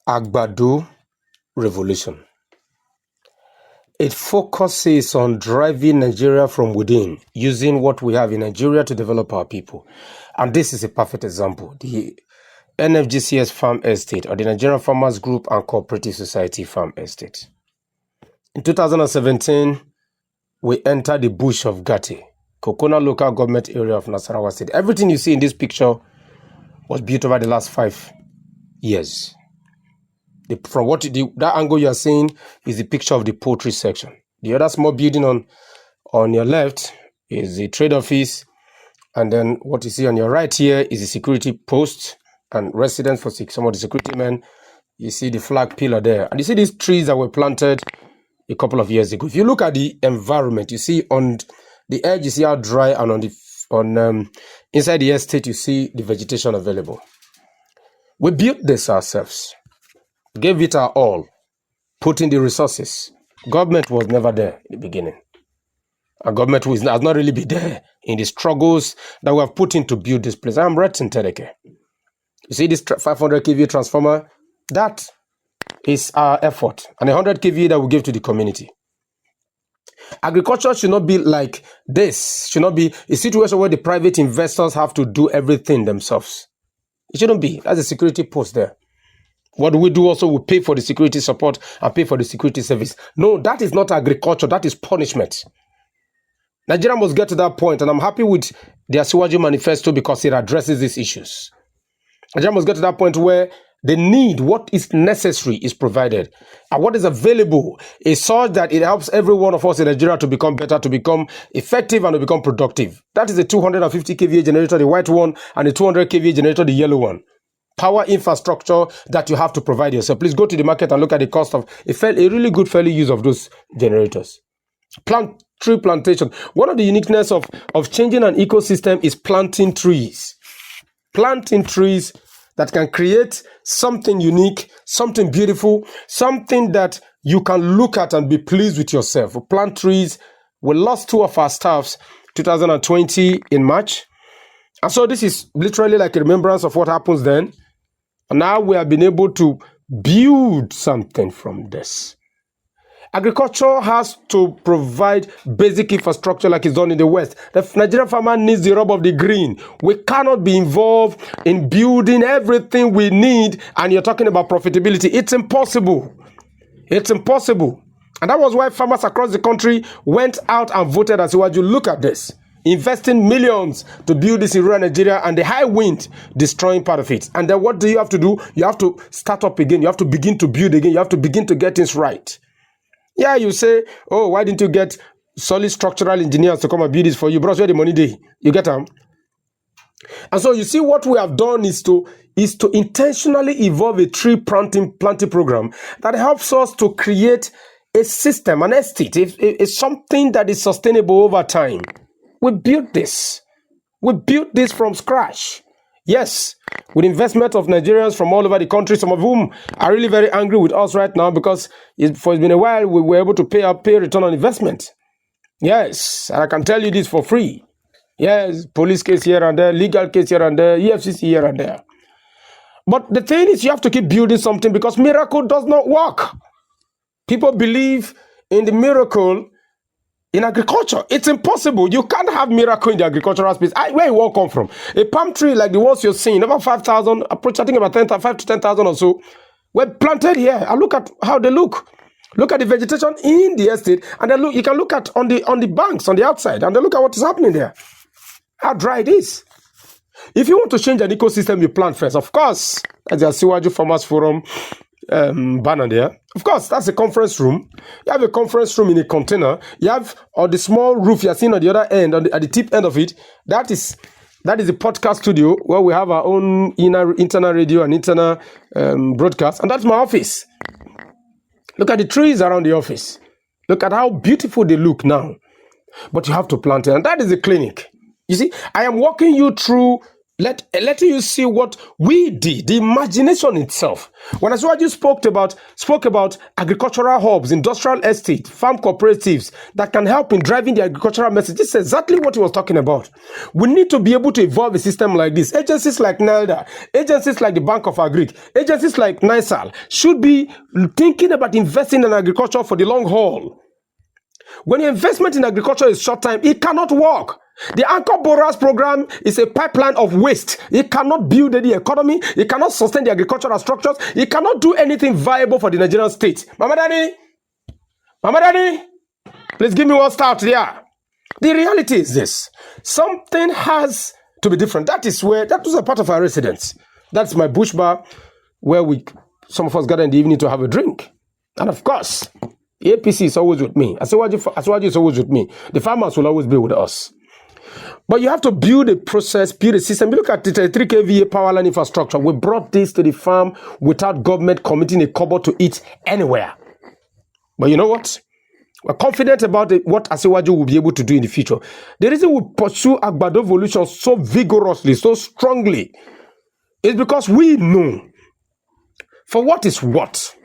Agbado revolution. It focuses on driving Nigeria from within, using what we have in Nigeria to develop our people. And this is a perfect example. The NFGCS Farm Estate, or the Nigerian Farmers Group and Cooperative Society Farm Estate. In 2017, we entered the bush of Gati, Kokona local government area of Nasarawa State. Everything you see in this picture was built over the last 5 years. From that angle you are seeing is the picture of the poultry section. The other small building on your left is the trade office, and then what you see on your right here is the security post and residence for some of the security men. You see the flag pillar there, and you see these trees that were planted a couple of years ago. If you look at the environment, you see on the edge you see how dry, and inside the estate you see the vegetation available. We built this ourselves. Gave it our all, put in the resources. Government was never there in the beginning. And government has not really been there in the struggles that we have put in to build this place. I'm right in Tereke. You see this 500 kV transformer? That is our effort. And 100 kV that we give to the community. Agriculture should not be like this. Should not be a situation where the private investors have to do everything themselves. It shouldn't be. That's a security post there. What do we do also? We pay for the security support and pay for the security service. No, that is not agriculture. That is punishment. Nigeria must get to that point, and I'm happy with the Asiwaju manifesto because it addresses these issues. Nigeria must get to that point where the need, what is necessary, is provided. And what is available is such that it helps every one of us in Nigeria to become better, to become effective, and to become productive. That is the 250 kVA generator, the white one, and the 200 kVA generator, the yellow one. Power infrastructure that you have to provide yourself. Please go to the market and look at the cost of a really good, fairly use of those generators. Tree plantation. One of the uniqueness of changing an ecosystem is planting trees. Planting trees that can create something unique, something beautiful, something that you can look at and be pleased with yourself. We plant trees. We lost 2 of our staffs 2020 in March. And so this is literally like a remembrance of what happens then. And now we have been able to build something from this. Agriculture has to provide basic infrastructure like it's done in the West. The Nigerian farmer needs the rub of the green. We cannot be involved in building everything we need, and you're talking about profitability. It's impossible. It's impossible. And that was why farmers across the country went out and voted as Asiwaju. Look at this. Investing millions to build this in rural Nigeria, and the high wind destroying part of it. And then what do you have to do? You have to start up again. You have to begin to build again. You have to begin to get things right. Yeah, you say, oh, why didn't you get solid structural engineers to come and build this for you? Bros, where the money day? You get them? And so you see what we have done is to intentionally evolve a tree planting program that helps us to create a system, an estate. It's something that is sustainable over time. We built this. We built this from scratch. Yes, with investment of Nigerians from all over the country, some of whom are really very angry with us right now because it's been a while we were able to pay return on investment. Yes, and I can tell you this for free. Yes, police case here and there, legal case here and there, EFCC here and there. But the thing is, you have to keep building something because miracle does not work. People believe in the miracle in agriculture. It's impossible. You can't have miracle in the agricultural space. Where it all come from? A palm tree like the ones you're seeing, about 5,000, approach, I think about 5 to 10,000 or so, were planted here. And look at how they look. Look at the vegetation in the estate, and then look. You can look at on the banks on the outside, and then look at what is happening there. How dry it is. If you want to change an ecosystem, you plant first. Of course, as the Asiwaju Farmers Forum banner there. Of course, that's a conference room. You have a conference room in a container. You have on the small roof you're seeing on the other end, at the tip end of it, that is a podcast studio where we have our own internal radio and internal broadcast. And that's my office. Look at the trees around the office. Look at how beautiful they look now. But you have to plant it. And that is the clinic. You see, I am walking you through letting you see what we did, the imagination itself. When Asiwaju spoke about agricultural hubs, industrial estate, farm cooperatives that can help in driving the agricultural message, this is exactly what he was talking about. We need to be able to evolve a system like this. Agencies like NELDA, agencies like the Bank of Agric, agencies like NISAL should be thinking about investing in agriculture for the long haul. When your investment in agriculture is short time, it cannot work. The Anchor Borers program is a pipeline of waste. It cannot build the economy. It cannot sustain the agricultural structures. It cannot do anything viable for the Nigerian state. Mama Daddy, please give me one star there. The reality is this. Something has to be different. That was a part of our residence. That's my bush bar where some of us gather in the evening to have a drink. And of course, the APC is always with me. Asiwaju is always with me. The farmers will always be with us. But you have to build a process, build a system. You look at the 3 kVA power line infrastructure. We brought this to the farm without government committing a kobo to it anywhere. But you know what? We're confident about what Asiwaju will be able to do in the future. The reason we pursue Agbado evolution so vigorously, so strongly, is because we know, for what is what,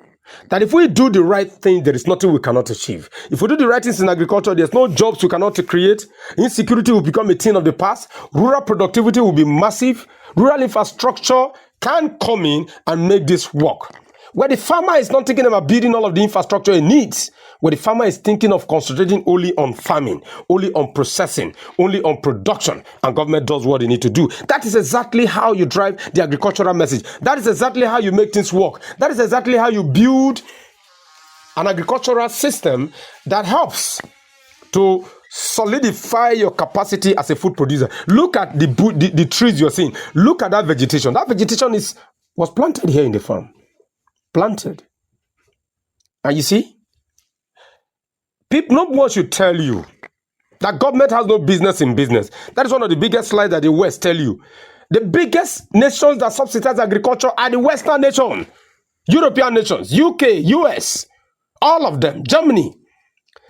that if we do the right thing, there is nothing we cannot achieve. If we do the right things in agriculture, there's no jobs we cannot create. Insecurity will become a thing of the past. Rural productivity will be massive. Rural infrastructure can come in and make this work. Where the farmer is not thinking about building all of the infrastructure he needs, where the farmer is thinking of concentrating only on farming, only on processing, only on production, and government does what they need to do. That is exactly how you drive the agricultural message. That is exactly how you make things work. That is exactly how you build an agricultural system that helps to solidify your capacity as a food producer. Look at the trees you're seeing. Look at that vegetation. That vegetation was planted here in the farm. Planted. And you see, no one should tell you that government has no business in business. That is one of the biggest lies that the West tell you. The biggest nations that subsidize agriculture are the Western nations, European nations, UK, US, all of them, Germany.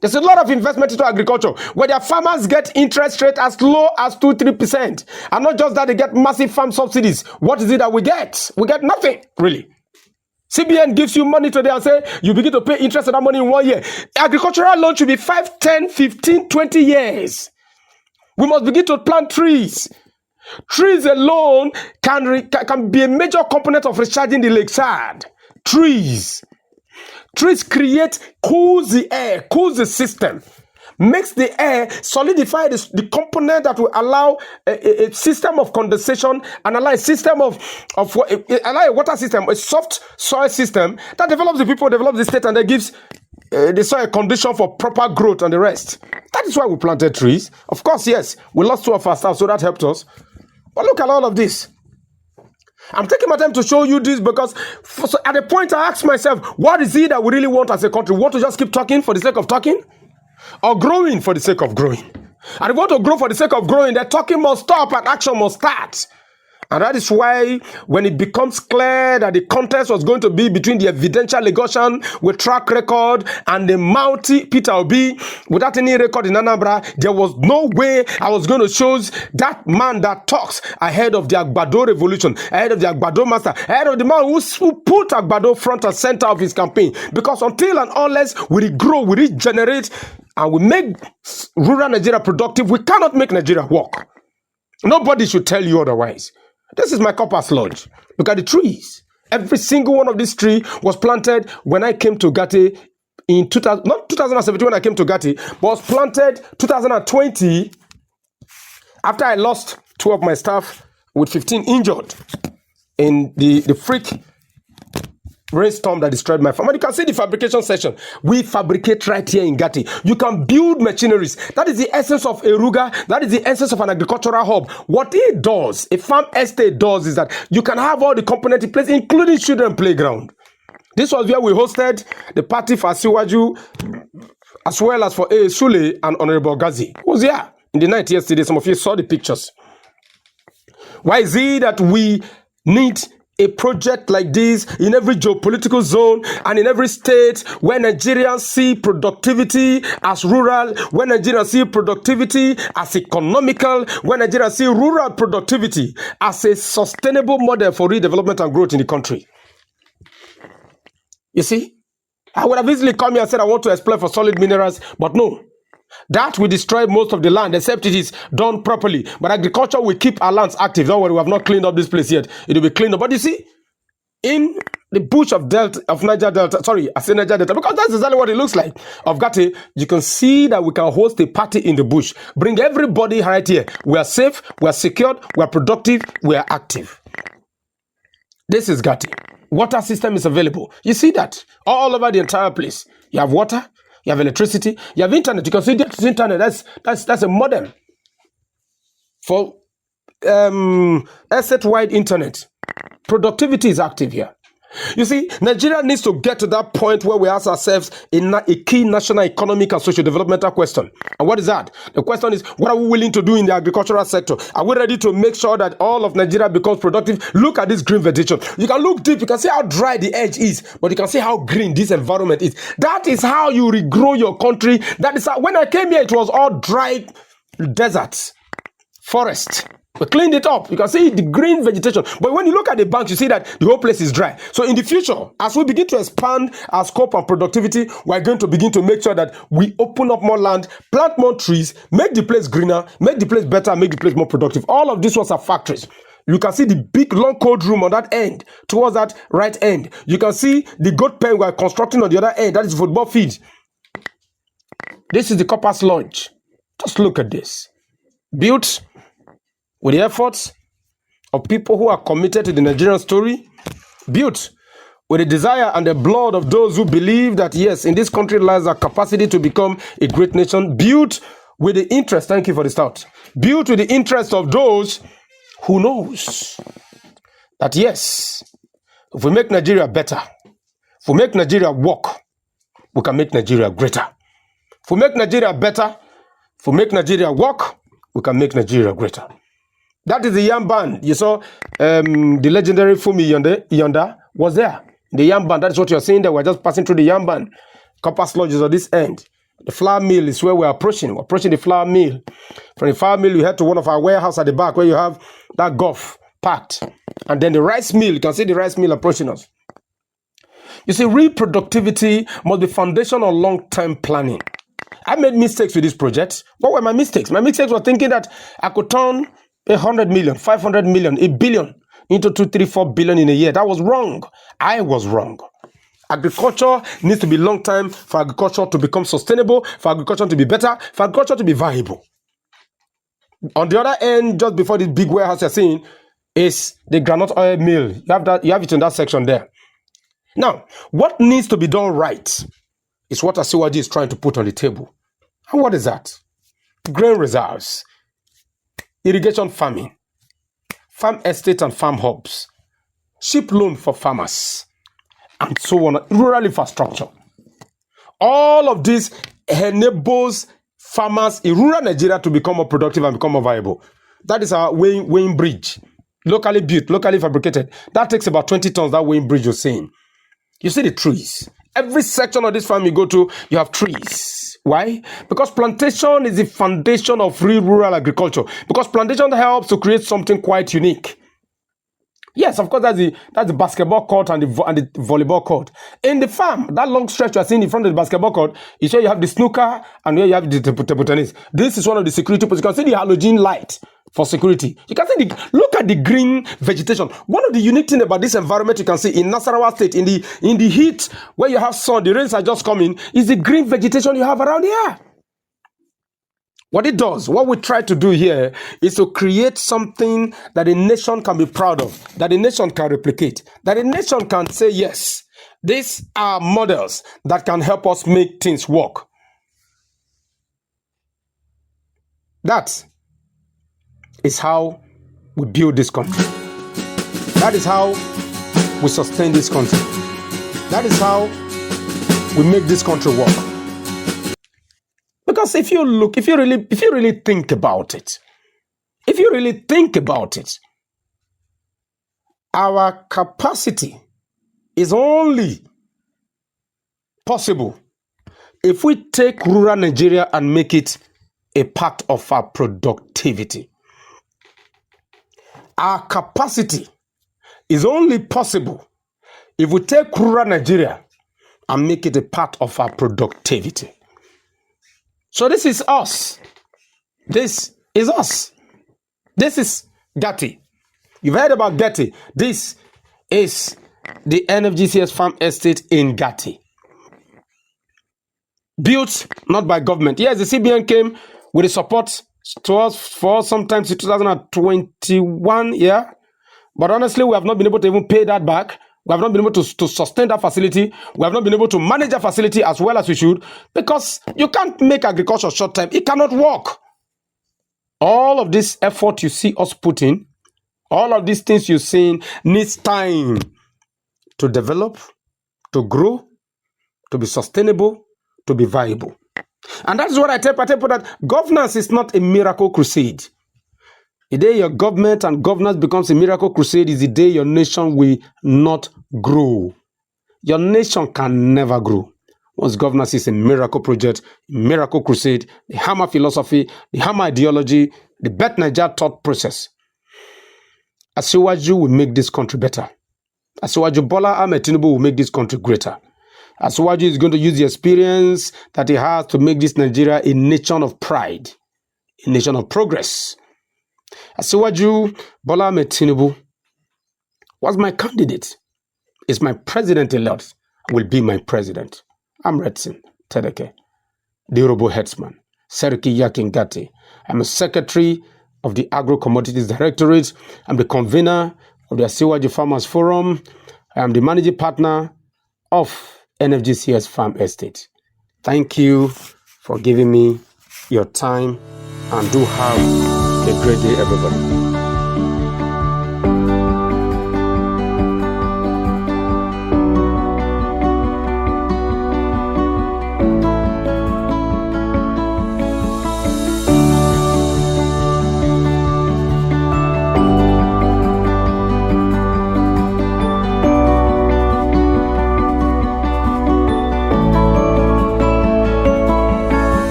There's a lot of investment into agriculture where their farmers get interest rate as low as 2-3%. And not just that, they get massive farm subsidies. What is it that we get? We get nothing, really. CBN gives you money today and say you begin to pay interest on that money in 1 year. Agricultural loan should be 5, 10, 15, 20 years. We must begin to plant trees. Trees alone can be a major component of recharging the lakeside. Trees cools the air, cools the system, makes the air solidify the component that will allow a system of condensation and allow a system allow a water system, a soft soil system that develops the state, and that gives the soil a condition for proper growth and the rest. That is why we planted trees. Of course, yes, we lost 2 of our staff, so that helped us. But look at all of this. I'm taking my time to show you this because at the point I ask myself, what is it that we really want as a country? We want to just keep talking for the sake of talking? Or growing for the sake of growing? And if we want to grow for the sake of growing, then talking must stop and action must start. And that is why when it becomes clear that the contest was going to be between the evidential Lagosian with track record and the Mountie Peter Obi without any record in Anambra, there was no way I was going to choose that man that talks ahead of the Agbado revolution, ahead of the Agbado master, ahead of the man who put Agbado front and center of his campaign. Because until and unless we regrow, we regenerate, and we make rural Nigeria productive, we cannot make Nigeria work. Nobody should tell you otherwise. This is my copper sludge. Look at the trees. Every single one of these trees was planted when I came to Gati in not 2017 when I came to Gati, but was planted 2020 after I lost 2 of my staff with 15 injured in the freak rainstorm that destroyed my farm. And you can see the fabrication section. We fabricate right here in Gati. You can build machineries. That is the essence of a RUGA. That is the essence of an agricultural hub. What it does, a farm estate does, is that you can have all the components in place, including children playground. This was where we hosted the party for Asiwaju, as well as for A. Sule and Honorable Gazi. Who was here in the night yesterday? Some of you saw the pictures. Why is it that we need a project like this in every geopolitical zone and in every state where Nigerians see productivity as rural, where Nigerians see productivity as economical, where Nigerians see rural productivity as a sustainable model for redevelopment and growth in the country. You see, I would have easily come here and said I want to explore for solid minerals, but no. That will destroy most of the land except it is done properly. But agriculture will keep our lands active. Don't worry, we have not cleaned up this place yet. It will be cleaned up. But you see, in the bush of Niger Delta, sorry, I say Niger Delta, because that's exactly what it looks like, of Gati, you can see that we can host a party in the bush. Bring everybody right here. We are safe, we are secured, we are productive, we are active. This is Gati. Water system is available. You see that all over the entire place. You have water. You have electricity, you have internet. You can see this internet. That's a modem for asset-wide internet. Productivity is active here. You see, Nigeria needs to get to that point where we ask ourselves a key national economic and social developmental question. And what is that? The question is, what are we willing to do in the agricultural sector? Are we ready to make sure that all of Nigeria becomes productive? Look at this green vegetation. You can look deep, you can see how dry the edge is, but you can see how green this environment is. That is how you regrow your country. That is how, when I came here, it was all dry deserts, forest. We cleaned it up. You can see the green vegetation. But when you look at the banks, you see that the whole place is dry. So in the future, as we begin to expand our scope and productivity, we're going to begin to make sure that we open up more land, plant more trees, make the place greener, make the place better, make the place more productive. All of these ones are factories. You can see the big long cold room on that end, towards that right end. You can see the goat pen we're constructing on the other end. That is football field. This is the Corpus Lodge. Just look at this. Built with the efforts of people who are committed to the Nigerian story, built with the desire and the blood of those who believe that, yes, in this country lies our capacity to become a great nation, built with the interest, thank you for the start, built with the interest of those who knows that, yes, if we make Nigeria better, if we make Nigeria work, we can make Nigeria greater. If we make Nigeria better, if we make Nigeria work, we can make Nigeria greater. That is the Yam Band. You saw the legendary Fumi yonder was there. The Yam Band, that's what you're seeing there. We're just passing through the Yam Band. Corpus Lodge is on this end. The flour mill is where we're approaching. We're approaching the flour mill. From the flour mill, we head to one of our warehouses at the back where you have that golf packed. And then the rice mill, you can see the rice mill approaching us. You see, reproductivity must be foundational on long-term planning. I made mistakes with this project. What were my mistakes? My mistakes were thinking that I could turn 100 million, 500 million, a billion into 2, 3, 4 billion in a year. That was wrong. I was wrong. Agriculture needs to be long time for agriculture to become sustainable, for agriculture to be better, for agriculture to be viable. On the other end, just before this big warehouse you're seeing, is the groundnut oil mill. You have it in that section there. Now, what needs to be done right is what Asiwaju is trying to put on the table. And what is that? Grain reserves, irrigation farming, farm estate and farm hubs, sheep loan for farmers, and so on, rural infrastructure. All of this enables farmers in rural Nigeria to become more productive and become more viable. That is our weighing bridge, locally built, locally fabricated. That takes about 20 tons, that weighing bridge you're seeing. You see the trees. Every section of this farm you go to, you have trees. Why? Because plantation is the foundation of rural agriculture. Because plantation helps to create something quite unique. Yes, of course, that's the basketball court and the volleyball court. In the farm, that long stretch you are seeing in front of the basketball court is where you have the snooker and where you have the table tennis. This is one of the security posts. You can see the halogen light for security. You can see look at the green vegetation. One of the unique things about this environment you can see in Nasarawa State, in the heat where you have sun, the rains are just coming, is the green vegetation you have around here. What it does, what we try to do here is to create something that a nation can be proud of, that a nation can replicate, that a nation can say, yes, these are models that can help us make things work. That is how we build this country. That is how we sustain this country. That is how we make this country work. Because if you really think about it, Our capacity is only possible if we take rural Nigeria and make it a part of our productivity. Our capacity is only possible if we take rural Nigeria and make it a part of our productivity. So this is us. This is us. This is Gatti. You've heard about Gatti. This is the NFGCS farm estate in Gatti. Built not by government. Yes, the CBN came with the support to us for sometimes in 2021, yeah. But honestly, we have not been able to even pay that back. We have not been able to sustain that facility. We have not been able to manage that facility as well as we should, because you can't make agriculture short term. It cannot work. All of this effort you see us putting, all of these things you're seeing needs time to develop, to grow, to be sustainable, to be viable. And that's what I tell people, that governance is not a miracle crusade. The day your government and governance becomes a miracle crusade is the day your nation will not grow. Your nation can never grow. Once governance is a miracle project, a miracle crusade, the hammer philosophy, the hammer ideology, the Bet Niger thought process, Asiwaju will make this country better. Asiwaju Bola Ahmed Tinubu will make this country greater. Asiwaju is going to use the experience that he has to make this Nigeria a nation of pride, a nation of progress. Asiwaju Bola Ahmed Tinubu was my candidate. Is my president-elect, will be my president. I'm Redson Tedeke, the Yoruba headsman, Seriki Yakin Gatti. I'm a secretary of the Agro-Commodities Directorate. I'm the convener of the Asiwaju Farmers Forum. I am the managing partner of NFGCS Farm Estate. Thank you for giving me your time, and do have a great day, everybody.